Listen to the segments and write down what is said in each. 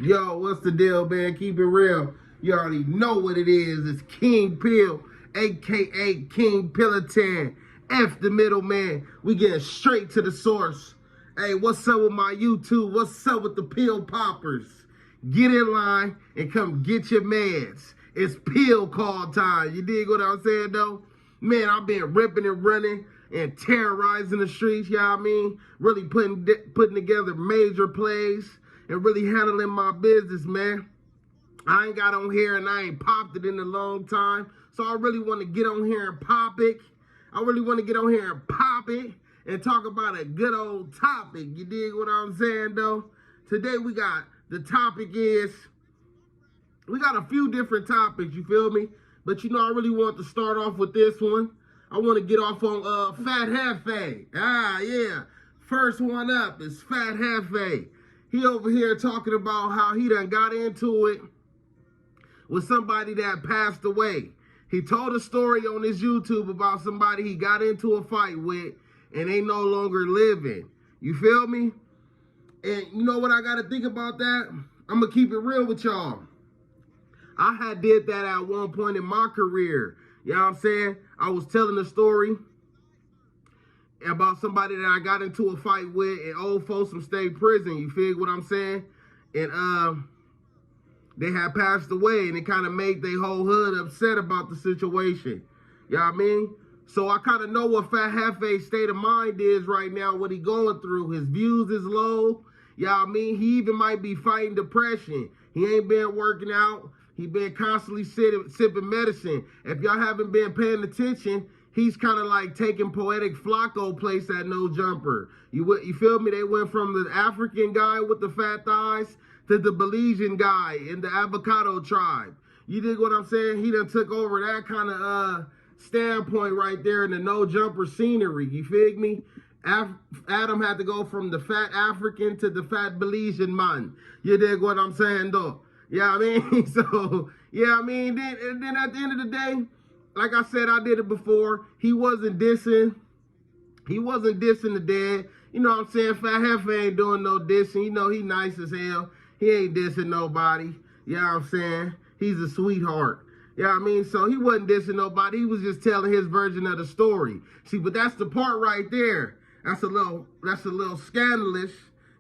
Yo, what's the deal, man? Keep it real. You already know what it is. It's King Pill, a.k.a. King Pillatan. F the middleman. We get straight to the source. Hey, what's up with my YouTube? What's up with the pill poppers? Get in line and come get your meds. It's pill call time. You dig what I'm saying, though? Man, I've been ripping and running and terrorizing the streets, you know what I mean? Really putting together major plays and really handling my business, man. I ain't got on here and I ain't popped it in a long time. So I really want to get on here and pop it. I really want to get on here and pop it and talk about a good old topic. You dig what I'm saying, though? Today the topic is, we got a few different topics, you feel me? But you know, I really want to start off with this one. I want to get off on Fat Hefe. Yeah. First one up is Fat Hefe. He over here talking about how he done got into it with somebody that passed away. He told a story on his YouTube about somebody he got into a fight with and they no longer living. You feel me? And you know what I got to think about that? I'm going to keep it real with y'all. I had did that at one point in my career. You know what I'm saying? I was telling a story about somebody that I got into a fight with in Old Folsom State Prison. You feel what I'm saying? And they had passed away, and it kind of made their whole hood upset about the situation. You know what I mean? So I kind of know what Fat Hefe's state of mind is right now, what he going through. His views is low. You know what I mean? He even might be fighting depression. He ain't been working out. He been constantly sipping medicine. If y'all haven't been paying attention, he's kind of like taking Poetic Flacco place at No Jumper. You feel me? They went from the African guy with the fat thighs to the Belizean guy in the avocado tribe. You dig what I'm saying? He done took over that kind of standpoint right there in the No Jumper scenery. You feel me? Adam had to go from the fat African to the fat Belizean man. You dig what I'm saying, though? Yeah, I mean, so, yeah, I mean, then at the end of the day, like I said, I did it before. He wasn't dissing the dead. You know what I'm saying? Fat Hefe ain't doing no dissing. You know, he nice as hell. He ain't dissing nobody. You know what I'm saying? He's a sweetheart. You know what I mean? So he wasn't dissing nobody. He was just telling his version of the story. See, but that's the part right there. That's a little scandalous.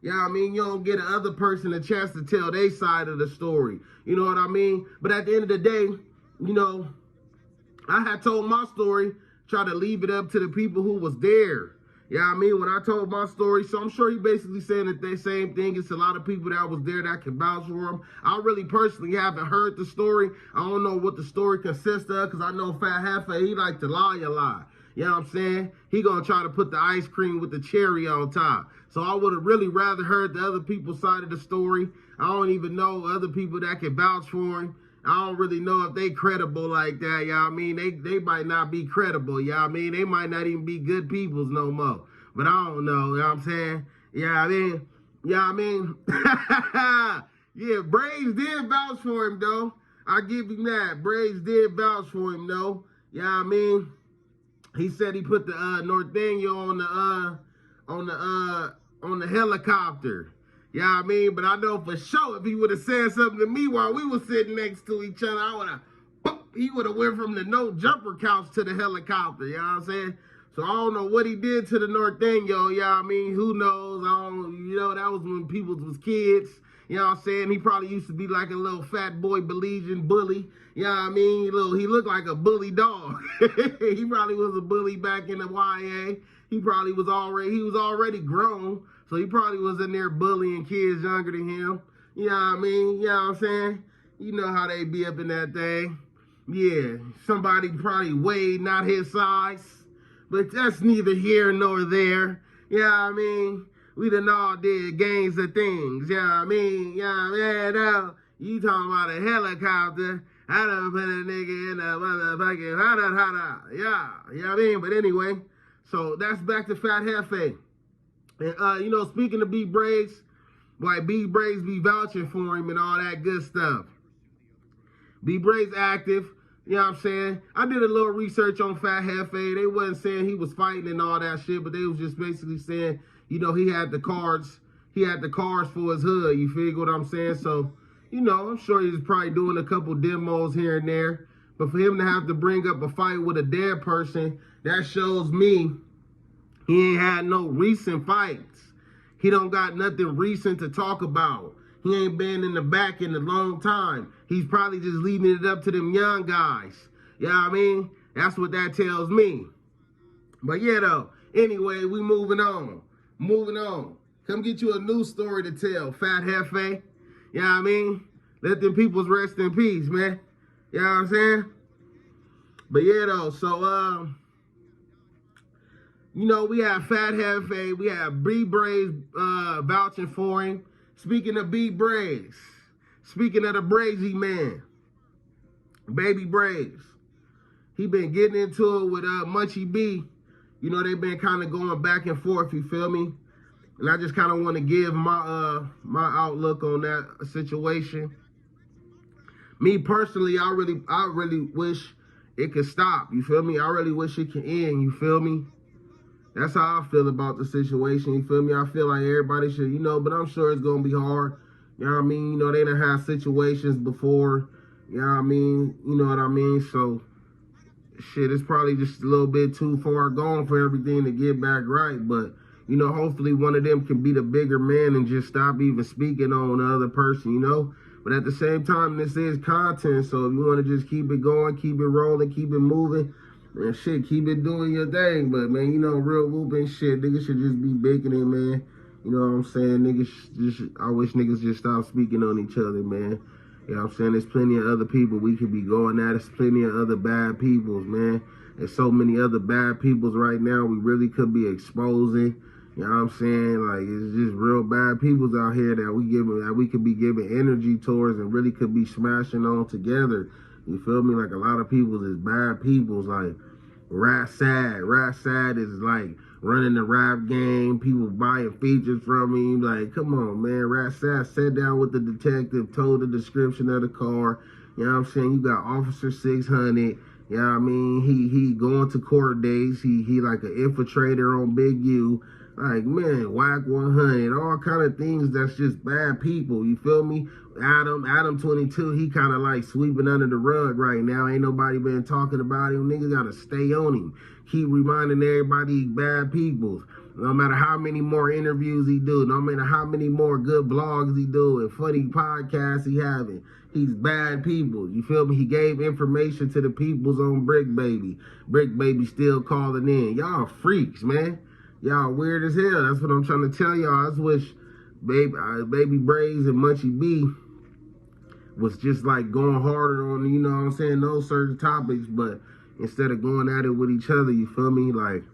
You know what I mean? You don't get the other person a chance to tell their side of the story. You know what I mean? But at the end of the day, you know, I had told my story, try to leave it up to the people who was there. You know what I mean? When I told my story, so I'm sure he basically saying that the same thing. It's a lot of people that was there that can vouch for him. I really personally haven't heard the story. I don't know what the story consists of because I know Fat Hefe, he like to lie a lot. You know what I'm saying? He gonna try to put the ice cream with the cherry on top. So I would have really rather heard the other people's side of the story. I don't even know other people that can vouch for him. I don't really know if they credible like that, you know what I mean? They might not be credible, you know what I mean? They might not even be good peoples no more. But I don't know, you know what I'm saying? Yeah, I mean, yeah, BRAYZ did vouch for him, though. I give him that. BRAYZ did vouch for him, though. You know what I mean? He said he put the Northania on the helicopter. You know what I mean? But I know for sure if he would have said something to me while we were sitting next to each other, he would have went from the No Jumper couch to the helicopter. You know what I'm saying? So I don't know what he did to the Northania. You know what I mean? Who knows? You know, that was when people was kids. You know what I'm saying? He probably used to be like a little fat boy Belizean bully. You know what I mean? He looked like a bully dog. He probably was a bully back in the YA. He was already grown. So he probably was in there bullying kids younger than him. You know what I mean? You know what I'm saying? You know how they be up in that thing. Yeah, somebody probably weighed not his size. But that's neither here nor there. You know what I mean? We done all did gangs of things. You know what I mean? You know what I mean? You talking about a helicopter. I done put a nigga in a motherfucking yeah. You know what I mean? But anyway, so that's back to Fat Hefe. And, you know, speaking of BRAYZ, like BRAYZ be vouching for him and all that good stuff. BRAYZ active. You know what I'm saying? I did a little research on Fat Hefe. They wasn't saying he was fighting and all that shit, but they was just basically saying, you know, he had the cards he had the cars for his hood. You feel what I'm saying? So, you know, I'm sure he's probably doing a couple demos here and there. But for him to have to bring up a fight with a dead person, that shows me he ain't had no recent fights. He don't got nothing recent to talk about. He ain't been in the back in a long time. He's probably just leaving it up to them young guys. You know what I mean? That's what that tells me. But yeah, though. Anyway, we moving on. Moving on. Come get you a new story to tell, Fat Hefe. You know what I mean? Let them peoples rest in peace, man. You know what I'm saying? But yeah, though. So, you know, we have Fat Hefe. We have BRAYZ vouching for him. Speaking of BRAYZ. Speaking of the BRAYZ man. Baby BRAYZ. He been getting into it with MUNCHIE B. You know, they've been kind of going back and forth, you feel me? And I just kind of want to give my my outlook on that situation. Me personally, I really wish it could stop, you feel me? I really wish it could end, you feel me? That's how I feel about the situation, you feel me? I feel like everybody should, you know, but I'm sure it's going to be hard. You know what I mean? You know, they done had situations before, you know what I mean? You know what I mean? So, shit, it's probably just a little bit too far gone for everything to get back right, but, you know, hopefully one of them can be the bigger man and just stop even speaking on the other person, you know? But at the same time, this is content, so if you want to just keep it going, keep it rolling, keep it moving, and shit, keep it doing your thing. But, man, you know, real whooping shit, niggas should just be baking it, man. You know what I'm saying? Niggas just, I wish niggas just stop speaking on each other, man. You know what I'm saying? There's plenty of other people we could be going at. There's plenty of other bad peoples, man. There's so many other bad peoples right now we really could be exposing. You know what I'm saying? Like, it's just real bad peoples out here that we could be giving energy towards and really could be smashing on together. You feel me? Like, a lot of peoples is bad peoples. Like, RATSAD. RATSAD is like running the rap game. People buying features from him. Like, come on, man. RATSAD sat down with the detective, told the description of the car. You know what I'm saying? You got Officer 600. You know what I mean? He going to court dates. He like an infiltrator on Big U. Like, man, whack 100, all kind of things that's just bad people, you feel me? Adam 22, he kind of like sweeping under the rug right now. Ain't nobody been talking about him. Niggas gotta stay on him. Keep reminding everybody he bad people. No matter how many more interviews he do, no matter how many more good blogs he do and funny podcasts he having, he's bad people. You feel me? He gave information to the peoples on Brick Baby. Brick Baby still calling in. Y'all freaks, man. Y'all weird as hell. That's what I'm trying to tell y'all. I just wish Baby BRAYZ and MUNCHIE B was just like going harder on, you know what I'm saying, those certain topics, but instead of going at it with each other, you feel me? Like,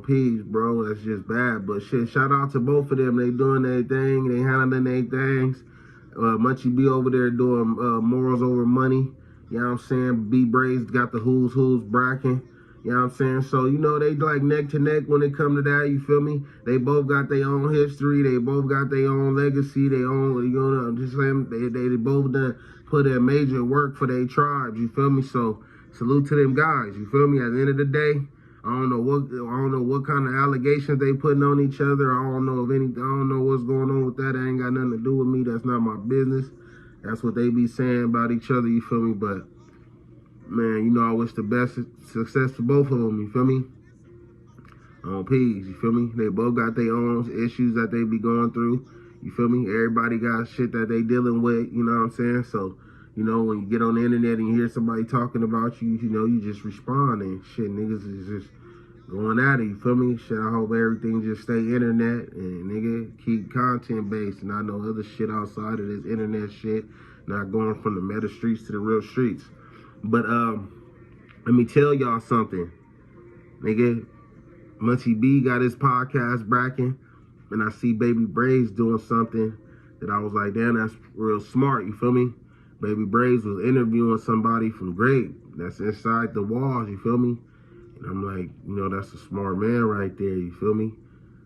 peace, bro. That's just bad. But shit, shout out to both of them. They doing their thing. They handling their things. MUNCHIE B over there doing morals over money. You know what I'm saying? BRAYZ got the who's bracket. You know what I'm saying? So, you know, they like neck to neck when it come to that, you feel me? They both got their own history. They both got their own legacy. They own, you know, just saying, they both done put in major work for their tribes, you feel me? So, salute to them guys, you feel me? At the end of the day, I don't know what kind of allegations they putting on each other. I don't know what's going on with that. It ain't got nothing to do with me. That's not my business. That's what they be saying about each other, you feel me? But man, you know, I wish the best success to both of them, you feel me? Peace, you feel me? They both got their own issues that they be going through, you feel me? Everybody got shit that they dealing with, you know what I'm saying? So, you know, when you get on the internet and you hear somebody talking about you, you know, you just respond and shit, niggas is just going at it, you feel me? Shit, I hope everything just stay internet and nigga, keep content based and I know other shit outside of this internet shit, not going from the meta streets to the real streets. But let me tell y'all something, nigga. MUNCHIE B got his podcast bracking, and I see Baby BRAYZ doing something that I was like, damn, that's real smart. You feel me? Baby BRAYZ was interviewing somebody from Grape that's inside the walls. You feel me? And I'm like, you know, that's a smart man right there. You feel me?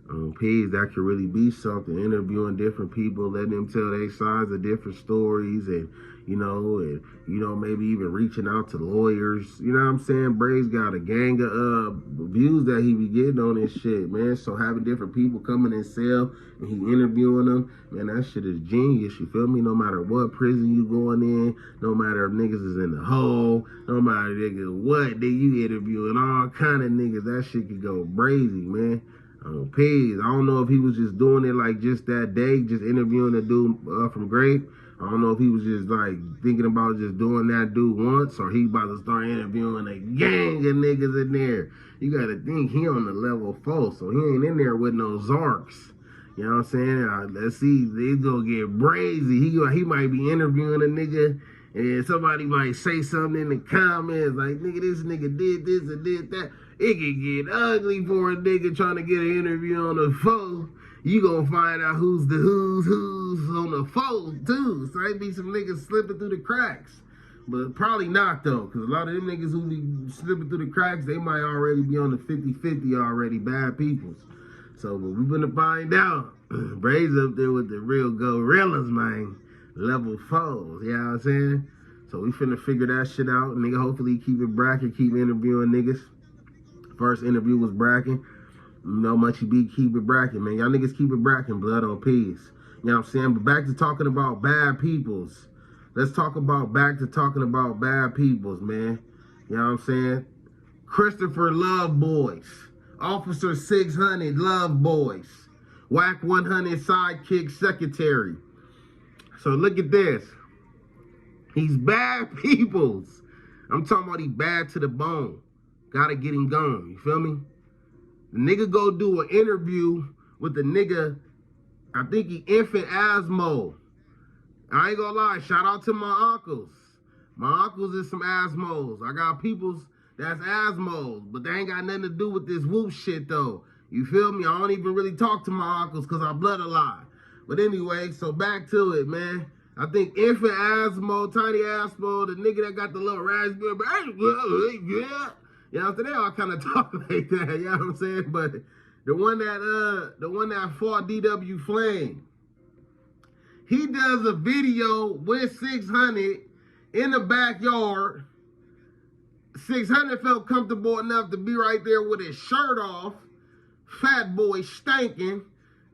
Page that could really be something, interviewing different people, letting them tell their sides of different stories, and maybe even reaching out to lawyers. You know what I'm saying? BRAYZ got a gang of views that he be getting on this shit, man. So having different people coming in cell and he interviewing them, man, that shit is genius. You feel me? No matter what prison you going in, no matter if niggas is in the hole, no matter nigga what, then you interviewing all kind of niggas. That shit could go crazy, man. Pigs. I don't know if he was just doing it like just that day, just interviewing the dude from Grape. I don't know if he was just like thinking about just doing that dude once, or he about to start interviewing a gang of niggas in there. You gotta think he on the level 4, so he ain't in there with no Zarks. You know what I'm saying? Let's see, they gonna get brazy. He might be interviewing a nigga, and somebody might say something in the comments like, nigga, this nigga did this and did that. It can get ugly for a nigga trying to get an interview on the phone. You gonna find out who's on the phone too. So there be some niggas slipping through the cracks. But probably not though, because a lot of them niggas who be slipping through the cracks, they might already be on the 50-50 already, bad peoples. So but we gonna find out. BRAYZ up there with the real gorillas, man. Level 4s, you know what I'm saying? So we finna figure that shit out. Nigga, hopefully keep it bracking, keep interviewing niggas. First interview was bracking. Munchie B, keep it bracking, man. Y'all niggas keep it bracking, blood on peace. You know what I'm saying? But back to talking about bad peoples. Let's talk about back to talking about bad peoples, man. You know what I'm saying? Christopher Loveboys. Officer 600 Loveboys. Whack 100 sidekick secretary. So look at this. He's bad peoples. I'm talking about he bad to the bone. Gotta get him gone, you feel me? The nigga go do an interview with the nigga, I think he infant asthma. I ain't gonna lie, shout out to my uncles. My uncles is some asthmos. I got peoples that's asthmos, but they ain't got nothing to do with this whoop shit though. You feel me? I don't even really talk to my uncles because I blood a lot. But anyway, so back to it, man. I think infant asthma, tiny asthma, the nigga that got the little raspberry, yeah. You know what I'm saying? They all kind of talk like that, you know what I'm saying? But the one that fought DW Flame, he does a video with 600 in the backyard. 600 felt comfortable enough to be right there with his shirt off. Fat boy stinking.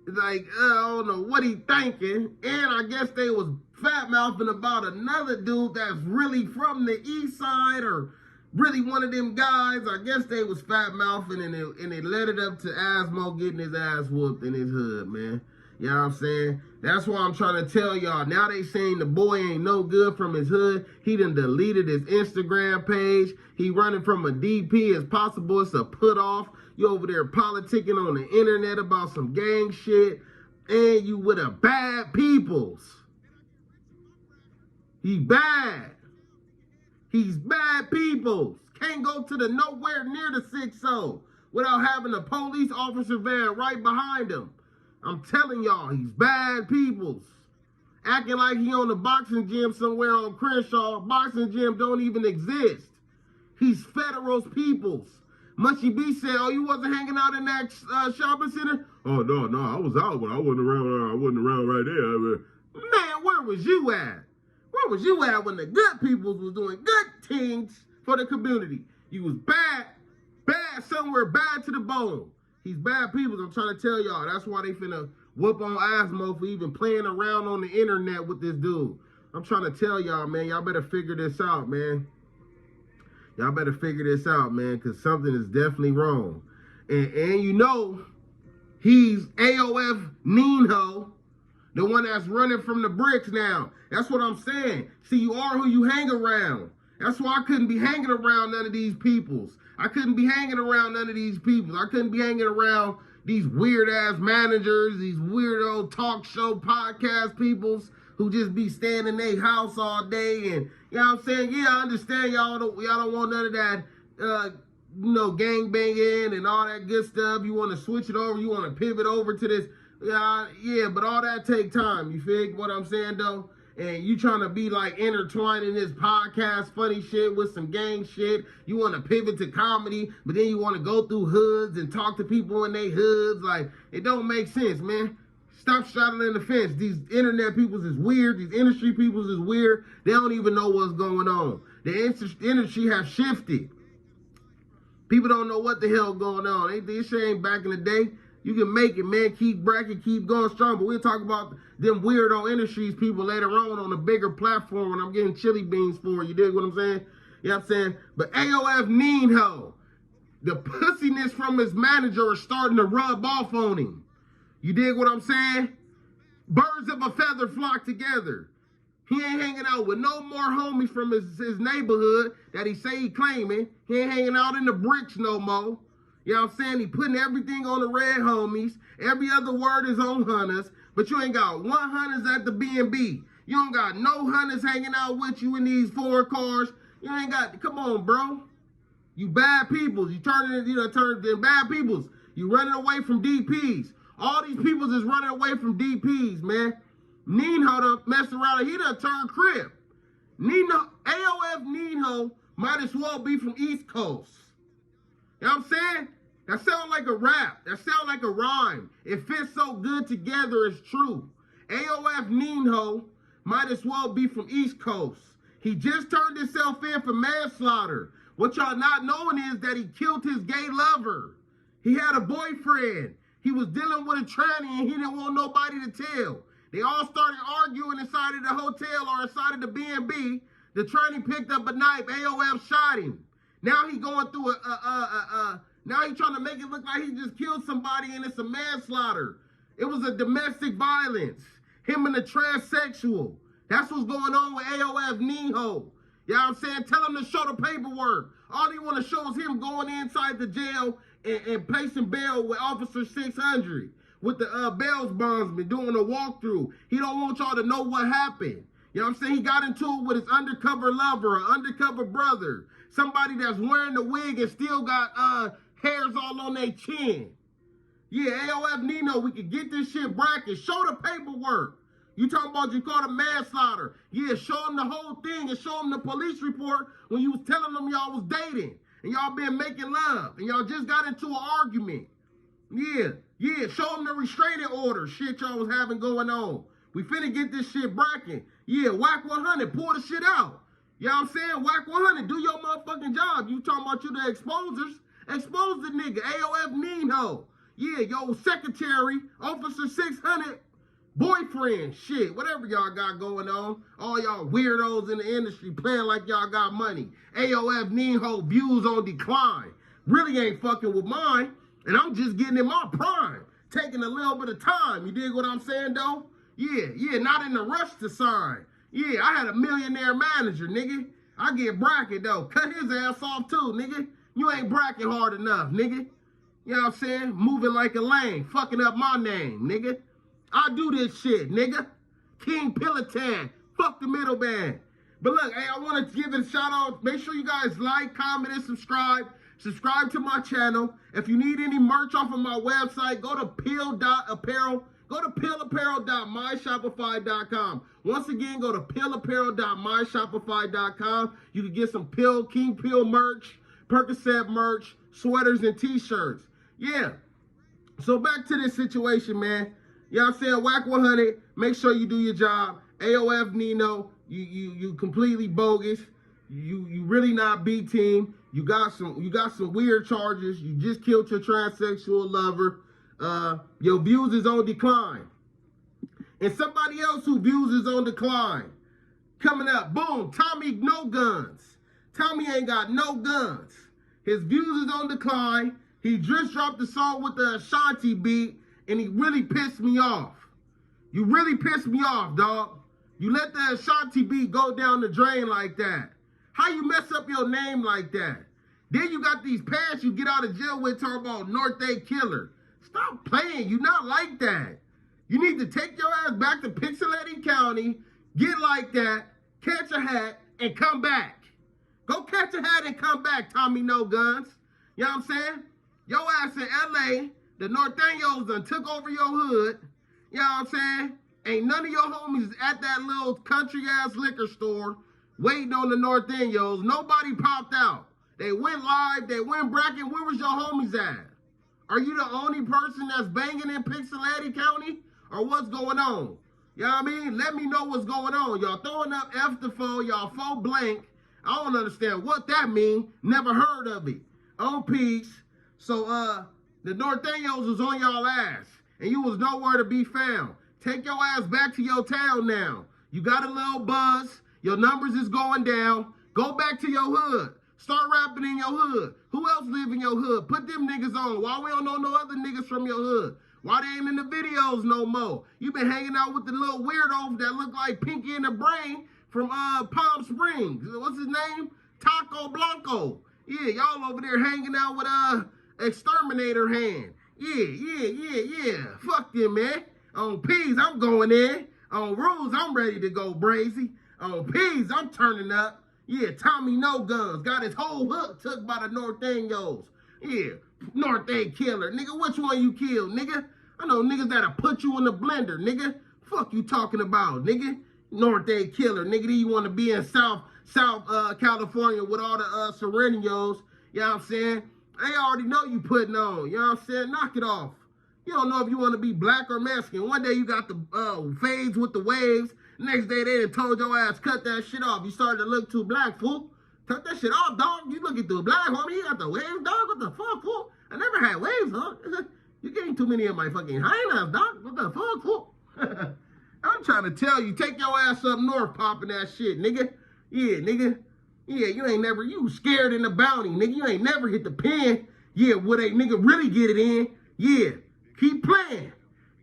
Like, I don't know what he thinking. And I guess they was fat mouthing about another dude that's really from the east side or really one of them guys. I guess they was fat mouthing and it led it up to Asmo getting his ass whooped in his hood, man. You know what I'm saying? That's why I'm trying to tell y'all. Now they saying the boy ain't no good from his hood. He done deleted his Instagram page. He running from a DP as possible. It's a put off. You over there politicking on the internet about some gang shit. And you with a bad peoples. He bad. He's bad peoples. Can't go to the nowhere near the 6-0 without having a police officer van right behind him. I'm telling y'all, he's bad peoples. Acting like he on the boxing gym somewhere on Crenshaw. Boxing gym don't even exist. He's Federal's peoples. Munchie B said, oh, you wasn't hanging out in that shopping center? Oh, no, I was out, but I wasn't around right there. Man, where was you at? Where was you at when the good peoples was doing good things for the community? You was bad somewhere, bad to the bone. He's bad peoples, I'm trying to tell y'all. That's why they finna whoop on Asmo for even playing around on the internet with this dude. I'm trying to tell y'all, man, y'all better figure this out, man. Y'all better figure this out, man, because something is definitely wrong. And you know, he's AOF Nino, the one that's running from the bricks now. That's what I'm saying. See, you are who you hang around. That's why I couldn't be hanging around none of these peoples. I couldn't be hanging around none of these people. I couldn't be hanging around these weird-ass managers, these weirdo talk show podcast peoples who just be staying in their house all day. And, you know what I'm saying? Yeah, I understand y'all don't want none of that, gang banging and all that good stuff. You want to switch it over. You want to pivot over to this. Yeah, but all that take time. You fig what I'm saying, though? and you trying to be like intertwined in this podcast funny shit with some gang shit. You want to pivot to comedy, but then you want to go through hoods and talk to people in their hoods. Like, it don't make sense, man. Stop straddling the fence. These internet peoples is weird. These industry peoples is weird. They don't even know what's going on. The industry has shifted. People don't know what the hell going on. This shit ain't back in the day. You can make it, man. Keep bracket, keep going strong. But we'll talk about them weirdo industries people later on a bigger platform when I'm getting chili beans for you. Dig what I'm saying? You know what I'm saying? But AOF Nino, the pussiness from his manager is starting to rub off on him. You dig what I'm saying? Birds of a feather flock together. He ain't hanging out with no more homies from his neighborhood that he say he claiming. He ain't hanging out in the bricks no more. You know what I'm saying? He putting everything on the red homies. Every other word is on hunters. But you ain't got one hunters at the B&B. You don't got no hunters hanging out with you in these foreign cars. You ain't got, come on, bro. You bad peoples. You turn them bad peoples. You running away from DPs. All these peoples is running away from DPs, man. Nino done messed around and he done turned crib. Nino, AOF Nino might as well be from East Coast. You know what I'm saying? That sound like a rap. That sound like a rhyme. It fits so good together, it's true. AOF Nino might as well be from East Coast. He just turned himself in for manslaughter. What y'all not knowing is that he killed his gay lover. He had a boyfriend. He was dealing with a tranny and he didn't want nobody to tell. They all started arguing inside of the hotel or inside of the B&B. The tranny picked up a knife. AOF shot him. Now he going through now he trying to make it look like he just killed somebody and it's a manslaughter. It was a domestic violence. Him and the transsexual. That's what's going on with AOF Nino. You know what I'm saying? Tell him to show the paperwork. All he want to show is him going inside the jail and placing bail with Officer 600. With the bail's bondsman doing a walkthrough. He don't want y'all to know what happened. You know what I'm saying? He got into it with his undercover lover, an undercover brother. Somebody that's wearing the wig and still got hairs all on their chin. Yeah, AOF Nino, we can get this shit bracket. Show the paperwork. You talking about you caught a manslaughter. Yeah, show them the whole thing and show them the police report when you was telling them y'all was dating. And y'all been making love. And y'all just got into an argument. Yeah, show them the restraining order. Shit y'all was having going on. We finna get this shit bracket. Yeah, whack 100, pull the shit out. You know what I'm saying? Whack 100, do your motherfucking job. You talking about you the exposers? Expose the nigga, AOF Nino. Yeah, yo secretary, Officer 600, boyfriend, shit, whatever y'all got going on. All y'all weirdos in the industry playing like y'all got money. AOF Nino, views on decline. Really ain't fucking with mine. And I'm just getting in my prime. Taking a little bit of time. You dig what I'm saying, though? Yeah, not in a rush to sign. Yeah, I had a millionaire manager, nigga. I get bracket, though. Cut his ass off, too, nigga. You ain't bracket hard enough, nigga. You know what I'm saying? Moving like a lame. Fucking up my name, nigga. I do this shit, nigga. King Pilotan. Fuck the middleman. But look, hey, I want to give it a shout out. Make sure you guys like, comment, and subscribe. Subscribe to my channel. If you need any merch off of my website, go to pill.apparel. Go to pillapparel.myshopify.com. Once again, go to pillapparel.myshopify.com. You can get some King Pill merch, Percocet merch, sweaters, and t-shirts. Yeah. So back to this situation, man. You know what I'm saying? Whack 100. Make sure you do your job. AOF Nino, you completely bogus. You really not B team. You got some weird charges. You just killed your transsexual lover. Your views is on decline. And somebody else who views is on decline. Coming up, boom, Tommy no guns. Tommy ain't got no guns. His views is on decline. He just dropped the song with the Ashanti beat, and he really pissed me off. You really pissed me off, dog. You let the Ashanti beat go down the drain like that. How you mess up your name like that? Then you got these pants you get out of jail with talking about North A Killer. Stop playing. You not like that. You need to take your ass back to Pixelating County, get like that, catch a hat, and come back. Go catch a hat and come back, Tommy No Guns. You know what I'm saying? Your ass in LA, the Norteños done took over your hood. You know what I'm saying? Ain't none of your homies at that little country-ass liquor store waiting on the Norteños. Nobody popped out. They went live. They went bracket. Where was your homies at? Are you the only person that's banging in Pixelady County? Or what's going on? You know what I mean? Let me know what's going on. Y'all throwing up F the foe. Y'all foe blank. I don't understand what that mean. Never heard of it. On peace. So, the Norteños was on y'all ass. And you was nowhere to be found. Take your ass back to your town now. You got a little buzz. Your numbers is going down. Go back to your hood. Start rapping in your hood. Who else live in your hood? Put them niggas on. Why we don't know no other niggas from your hood? Why they ain't in the videos no more? You been hanging out with the little weirdos that look like Pinky in the Brain from Palm Springs. What's his name? Taco Blanco. Yeah, y'all over there hanging out with Exterminator Hand. Yeah. Fuck them, man. On P's, I'm going in. On rules, I'm ready to go brazy. On P's, I'm turning up. Yeah, TOMMYNOGUNS got his whole hook took by the Norteños. Yeah, Norte killer. Nigga, which one you killed, nigga? I know niggas that'll put you in the blender, nigga. Fuck you talking about, nigga? Norte killer. Nigga, do you want to be in South California with all the Serenios? You know what I'm saying? They already know you putting on. You know what I'm saying? Knock it off. You don't know if you want to be black or Mexican. One day you got the fades with the waves. Next day they done told your ass, cut that shit off. You started to look too black, fool. Cut that shit off, dog. You looking too black, homie. You got the waves, dog. What the fuck, fool? I never had waves, huh? You getting too many of my fucking hyenas, dog. What the fuck, fool? I'm trying to tell you, take your ass up north popping that shit, nigga. Yeah, nigga. Yeah, you scared in the bounty, nigga. You ain't never hit the pen. Yeah, would a nigga really get it in? Yeah. Keep playing.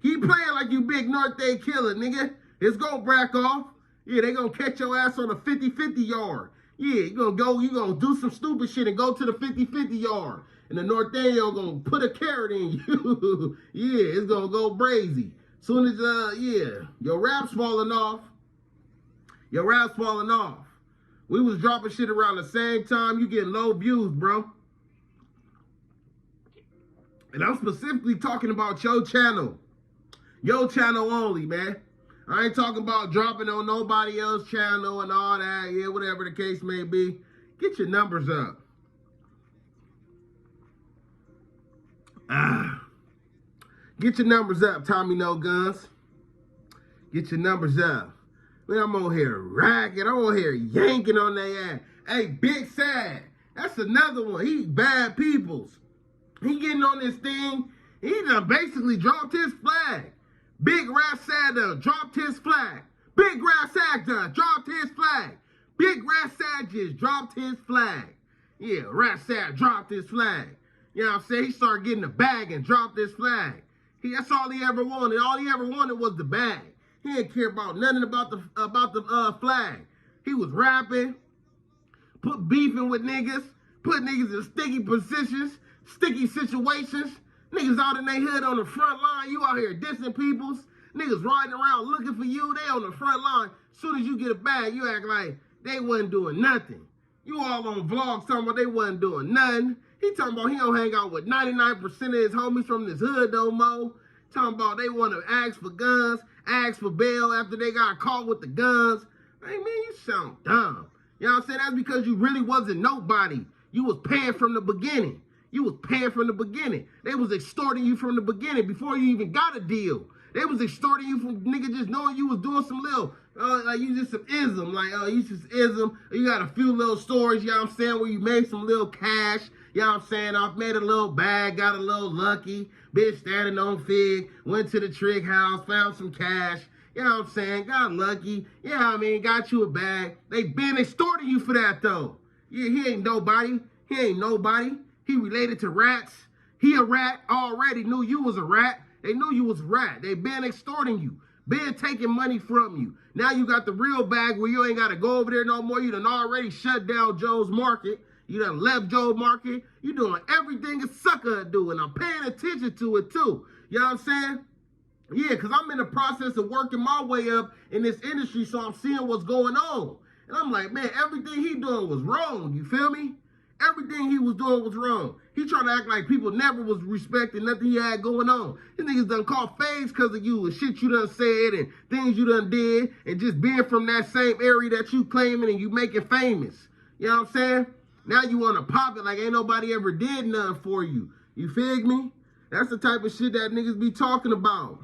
Keep playing like you big Norte killer, nigga. It's gonna brack off. Yeah, they gonna catch your ass on a 50-50 yard. Yeah, you gonna do some stupid shit and go to the 50-50 yard. And the Norteño gonna put a carrot in you. Yeah, it's gonna go brazy. Soon as, your rap's falling off. Your rap's falling off. We was dropping shit around the same time. You getting low views, bro. And I'm specifically talking about your channel. Your channel only, man. I ain't talking about dropping on nobody else's channel and all that. Yeah, whatever the case may be. Get your numbers up. Get your numbers up, TOMMYNOGUNS. Get your numbers up. Man, I'm on here racking. I'm on here yanking on their ass. Hey, Big Sad. That's another one. He bad peoples. He getting on this thing. He done basically dropped his flag. Big RATSAD done dropped his flag. Big RATSAD done dropped his flag. Big RATSAD just dropped his flag. Yeah, RATSAD dropped his flag. You know what I'm saying? He started getting the bag and dropped his flag. That's all he ever wanted. All he ever wanted was the bag. He didn't care about nothing about the flag. He was rapping, beefing with niggas, put niggas in sticky positions, sticky situations. Niggas out in their hood on the front line. You out here dissing peoples. Niggas riding around looking for you. They on the front line. Soon as you get a bag, you act like they wasn't doing nothing. You all on vlogs talking about they wasn't doing nothing. He talking about he don't hang out with 99% of his homies from this hood no more. Talking about they want to ask for guns, ask for bail after they got caught with the guns. Hey, man, you sound dumb. You know what I'm saying? That's because you really wasn't nobody. You was paying from the beginning. You was paying from the beginning. They was extorting you from the beginning before you even got a deal. They was extorting you from nigga just knowing you was doing some little, like you just some ism. Like, you just ism. You got a few little stories, you know what I'm saying, where you made some little cash. You know what I'm saying? I've made a little bag, got a little lucky. Bitch standing on Fig, went to the trick house, found some cash. You know what I'm saying? Got lucky. Yeah, I mean, got you a bag. They been extorting you for that, though. Yeah, he ain't nobody. He ain't nobody. He related to rats. He a rat. Already knew you was a rat. They knew you was a rat. They been extorting you. Been taking money from you. Now you got the real bag where you ain't got to go over there no more. You done already shut down Joe's Market. You done left Joe's Market. You doing everything a sucker do, and I'm paying attention to it too. You know what I'm saying? Yeah, because I'm in the process of working my way up in this industry, so I'm seeing what's going on. And I'm like, man, everything he doing was wrong. You feel me? Everything he was doing was wrong. He trying to act like people never was respecting nothing he had going on. These niggas done caught fades because of you and shit you done said and things you done did and just being from that same area that you claiming and you making famous. You know what I'm saying? Now you want to pop it like ain't nobody ever did nothing for you. You fig me? That's the type of shit that niggas be talking about.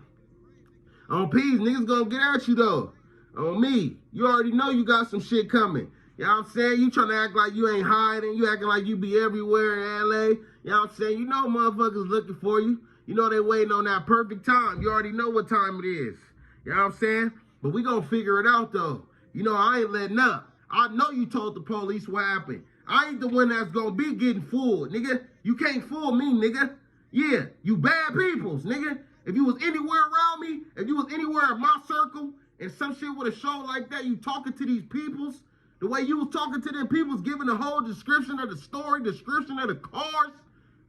On P's, niggas gonna get at you though. On me, you already know you got some shit coming. You know what I'm saying? You trying to act like you ain't hiding. You acting like you be everywhere in LA. You know what I'm saying? You know motherfuckers looking for you. You know they waiting on that perfect time. You already know what time it is. You know what I'm saying? But we gonna figure it out though. You know, I ain't letting up. I know you told the police what happened. I ain't the one that's gonna be getting fooled, nigga. You can't fool me, nigga. Yeah, you bad peoples, nigga. If you was anywhere around me, if you was anywhere in my circle, and some shit with a show like that, you talking to these peoples, the way you was talking to them peoples, giving the whole description of the story, description of the cars,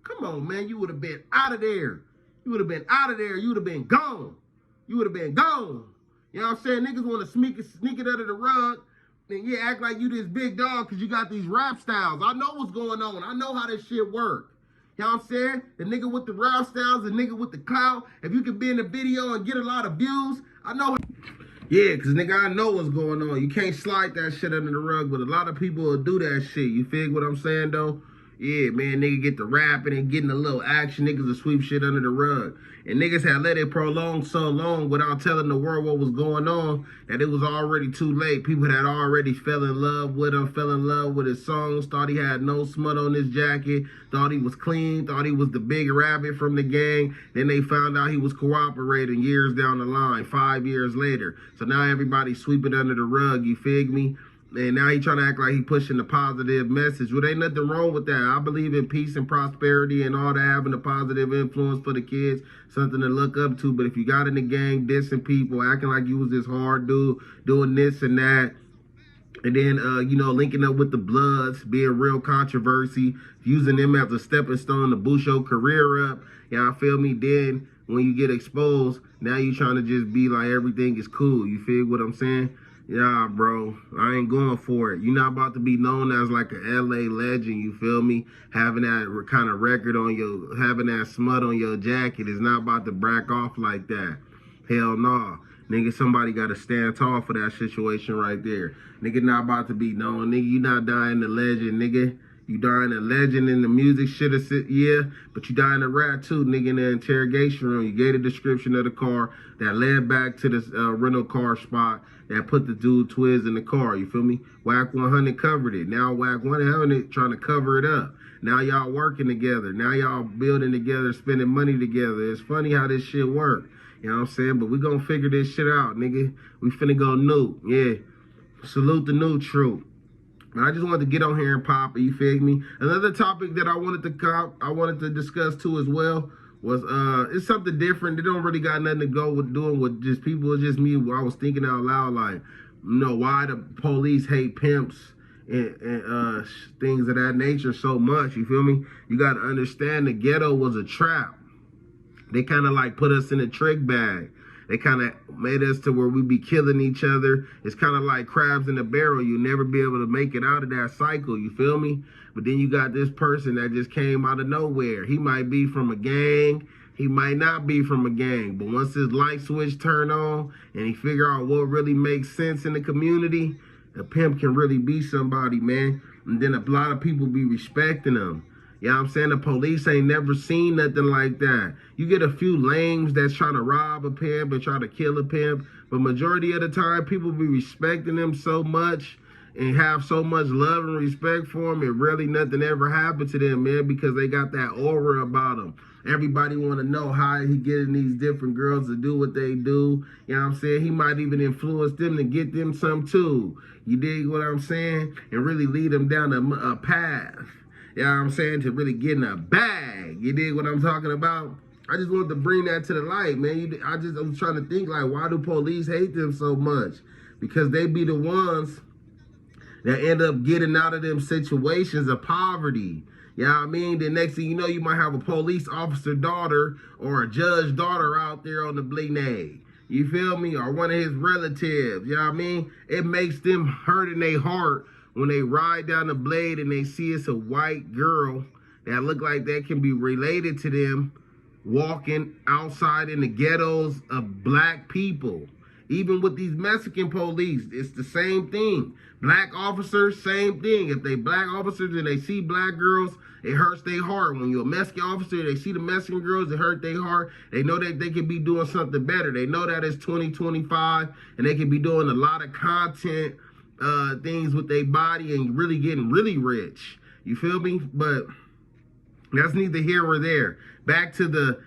come on, man, you would have been out of there. You would have been out of there. You would have been gone. You would have been gone. You know what I'm saying? Niggas want to sneak it under the rug, and yeah, act like you this big dog because you got these rap styles. I know what's going on. I know how this shit work. You know what I'm saying? The nigga with the rap styles, the nigga with the clout. If you can be in the video and get a lot of views, I know. Yeah, because nigga, I know what's going on. You can't slide that shit under the rug, but a lot of people will do that shit. You fig what I'm saying, though? Yeah, man, nigga get the rapping and getting a little action. Niggas will sweep shit under the rug. And niggas had let it prolong so long without telling the world what was going on that it was already too late. People had already fell in love with him, fell in love with his songs, thought he had no smut on his jacket, thought he was clean, thought he was the big rabbit from the gang. Then they found out he was cooperating years down the line, 5 years later. So now everybody's sweeping under the rug, you fig me? And now he trying to act like he pushing the positive message. Well, ain't nothing wrong with that. I believe in peace and prosperity and all that, having a positive influence for the kids, something to look up to. But if you got in the gang, dissing people, acting like you was this hard dude, doing this and that, and then, you know, linking up with the Bloods, being real controversy, using them as a stepping stone to boost your career up, y'all feel me? Then when you get exposed, now you trying to just be like everything is cool. You feel what I'm saying? Yeah, bro, I ain't going for it. You're not about to be known as like an LA legend, you feel me? Having that kind of record on your, having that smut on your jacket is not about to brack off like that. Hell no. Nigga, somebody got to stand tall for that situation right there. Nigga not about to be known. Nigga, you not dying a legend, nigga. You dying a legend in the music shit, yeah, but you dying a rat too, nigga, in the interrogation room. You gave a description of the car that led back to this rental car spot that put the dude Twiz in the car, you feel me? Whack 100 covered it. Now Whack 100 trying to cover it up. Now y'all working together. Now y'all building together, spending money together. It's funny how this shit work. You know what I'm saying? But we gonna figure this shit out, nigga. We finna go new. Yeah. Salute the new troop. I just wanted to get on here and pop it, you feel me? Another topic that I wanted to discuss too as well was it's something different. It don't really got nothing to go with doing with just people. It's just me. I was thinking out loud, like, you know, why the police hate pimps and things of that nature so much, you feel me? You got to understand the ghetto was a trap. They kind of like put us in a trick bag. They kind of made us to where we be killing each other. It's kind of like crabs in a barrel. You'll never be able to make it out of that cycle, you feel me? But then you got this person that just came out of nowhere. He might be from a gang. He might not be from a gang. But once his light switch turned on and he figure out what really makes sense in the community, a pimp can really be somebody, man. And then a lot of people be respecting him. You know what I'm saying? The police ain't never seen nothing like that. You get a few lames that's trying to rob a pimp and try to kill a pimp, but majority of the time, people be respecting them so much and have so much love and respect for them, and really nothing ever happened to them, man, because they got that aura about them. Everybody want to know how he getting these different girls to do what they do. You know what I'm saying? He might even influence them to get them some too. You dig what I'm saying? And really lead them down a path. You know what I'm saying? To really get in a bag. You dig what I'm talking about? I just wanted to bring that to the light, man. I was trying to think, like, why do police hate them so much? Because they be the ones that end up getting out of them situations of poverty. You know what I mean? The next thing you know, you might have a police officer daughter or a judge daughter out there on the bling. You feel me? Or one of his relatives. You know what I mean? It makes them hurt in their heart when they ride down the blade and they see it's a white girl that look like that can be related to them walking outside in the ghettos of black people. Even with these Mexican police, it's the same thing. Black officers, same thing. If they black officers and they see black girls, it hurts their heart. When you're a Mexican officer, they see the Mexican girls, it hurt their heart. They know that they can be doing something better. They know that it's 2025 and they can be doing a lot of content things with their body and really getting really rich. You feel me? But that's neither here or there. Back to the,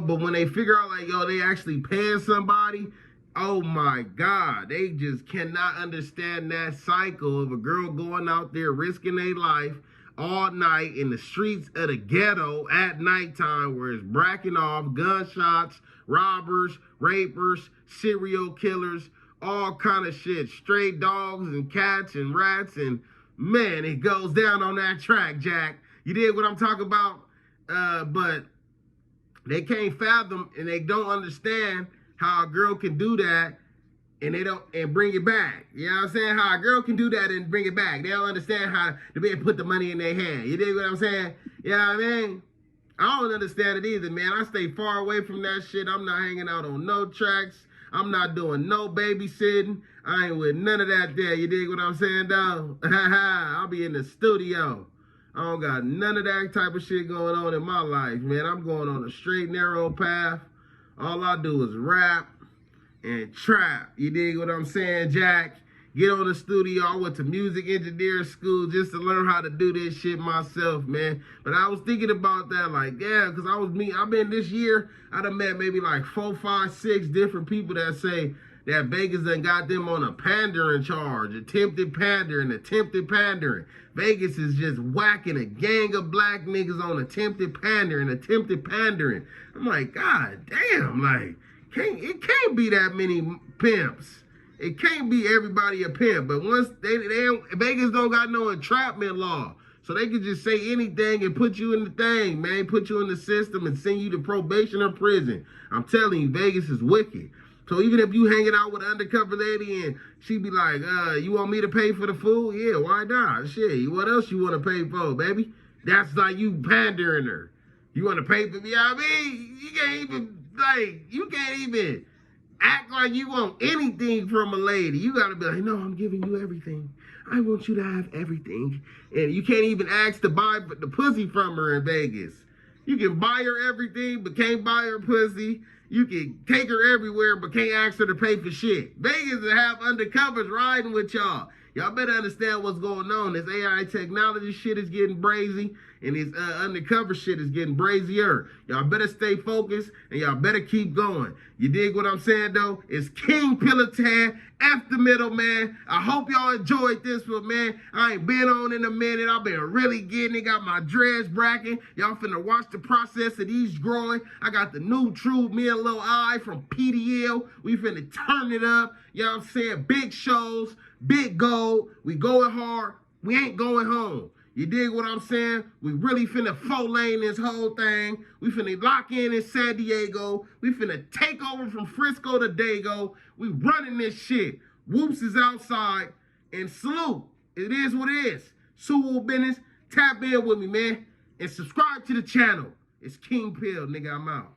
but when they figure out like, yo, they actually paying somebody, oh my God, they just cannot understand that cycle of a girl going out there risking their life all night in the streets of the ghetto at nighttime where it's bracking off, gunshots, robbers, rapers, serial killers, all kind of shit, stray dogs and cats and rats, and man, it goes down on that track, Jack. You dig what I'm talking about? But they can't fathom and they don't understand how a girl can do that and bring it back. You know what I'm saying? How a girl can do that and bring it back. They don't understand how to be able to put the money in their hand. You dig what I'm saying? You know what I mean? I don't understand it either, man. I stay far away from that shit. I'm not hanging out on no tracks. I'm not doing no babysitting. I ain't with none of that there. You dig what I'm saying, though? I'll be in the studio. I don't got none of that type of shit going on in my life, man. I'm going on a straight, narrow path. All I do is rap and trap. You dig what I'm saying, Jack? Get on the studio. I went to music engineering school just to learn how to do this shit myself, man. But I was thinking about that, like, yeah, because I've been this year, I done met maybe like 4, 5, 6 different people that say that Vegas done got them on a pandering charge, attempted pandering. Vegas is just whacking a gang of black niggas on attempted pandering. I'm like, God damn, like, it can't be that many pimps. It can't be everybody a pimp. But once Vegas don't got no entrapment law. So they can just say anything and put you in the thing, man. Put you in the system and send you to probation or prison. I'm telling you, Vegas is wicked. So even if you hanging out with an undercover lady and she be like, you want me to pay for the food? Yeah, why not? Shit, what else you want to pay for, baby? That's like you pandering her. You want to pay for me? You know what I mean? You can't even act like you want anything from a lady. You got to be like, no, I'm giving you everything. I want you to have everything. And you can't even ask to buy the pussy from her in Vegas. You can buy her everything, but can't buy her pussy. You can take her everywhere, but can't ask her to pay for shit. Vegas will have undercovers riding with y'all. Y'all better understand what's going on. This AI technology shit is getting brazy, and this undercover shit is getting brazier. Y'all better stay focused, and y'all better keep going. You dig what I'm saying, though? It's King Pilotan, F the middleman. I hope y'all enjoyed this one, man. I ain't been on in a minute. I've been really getting it. Got my dreads bracking. Y'all finna watch the process of these growing. I got the new True, me and Lil I from PDL. We finna turn it up. You know what I'm saying? Big shows, big gold. We going hard. We ain't going home. You dig what I'm saying? We really finna 4-lane this whole thing. We finna lock in San Diego. We finna take over from Frisco to Dago. We running this shit. Whoops is outside. And salute. It is what it is. Sewell business. Tap in with me, man. And subscribe to the channel. It's King Pill, nigga. I'm out.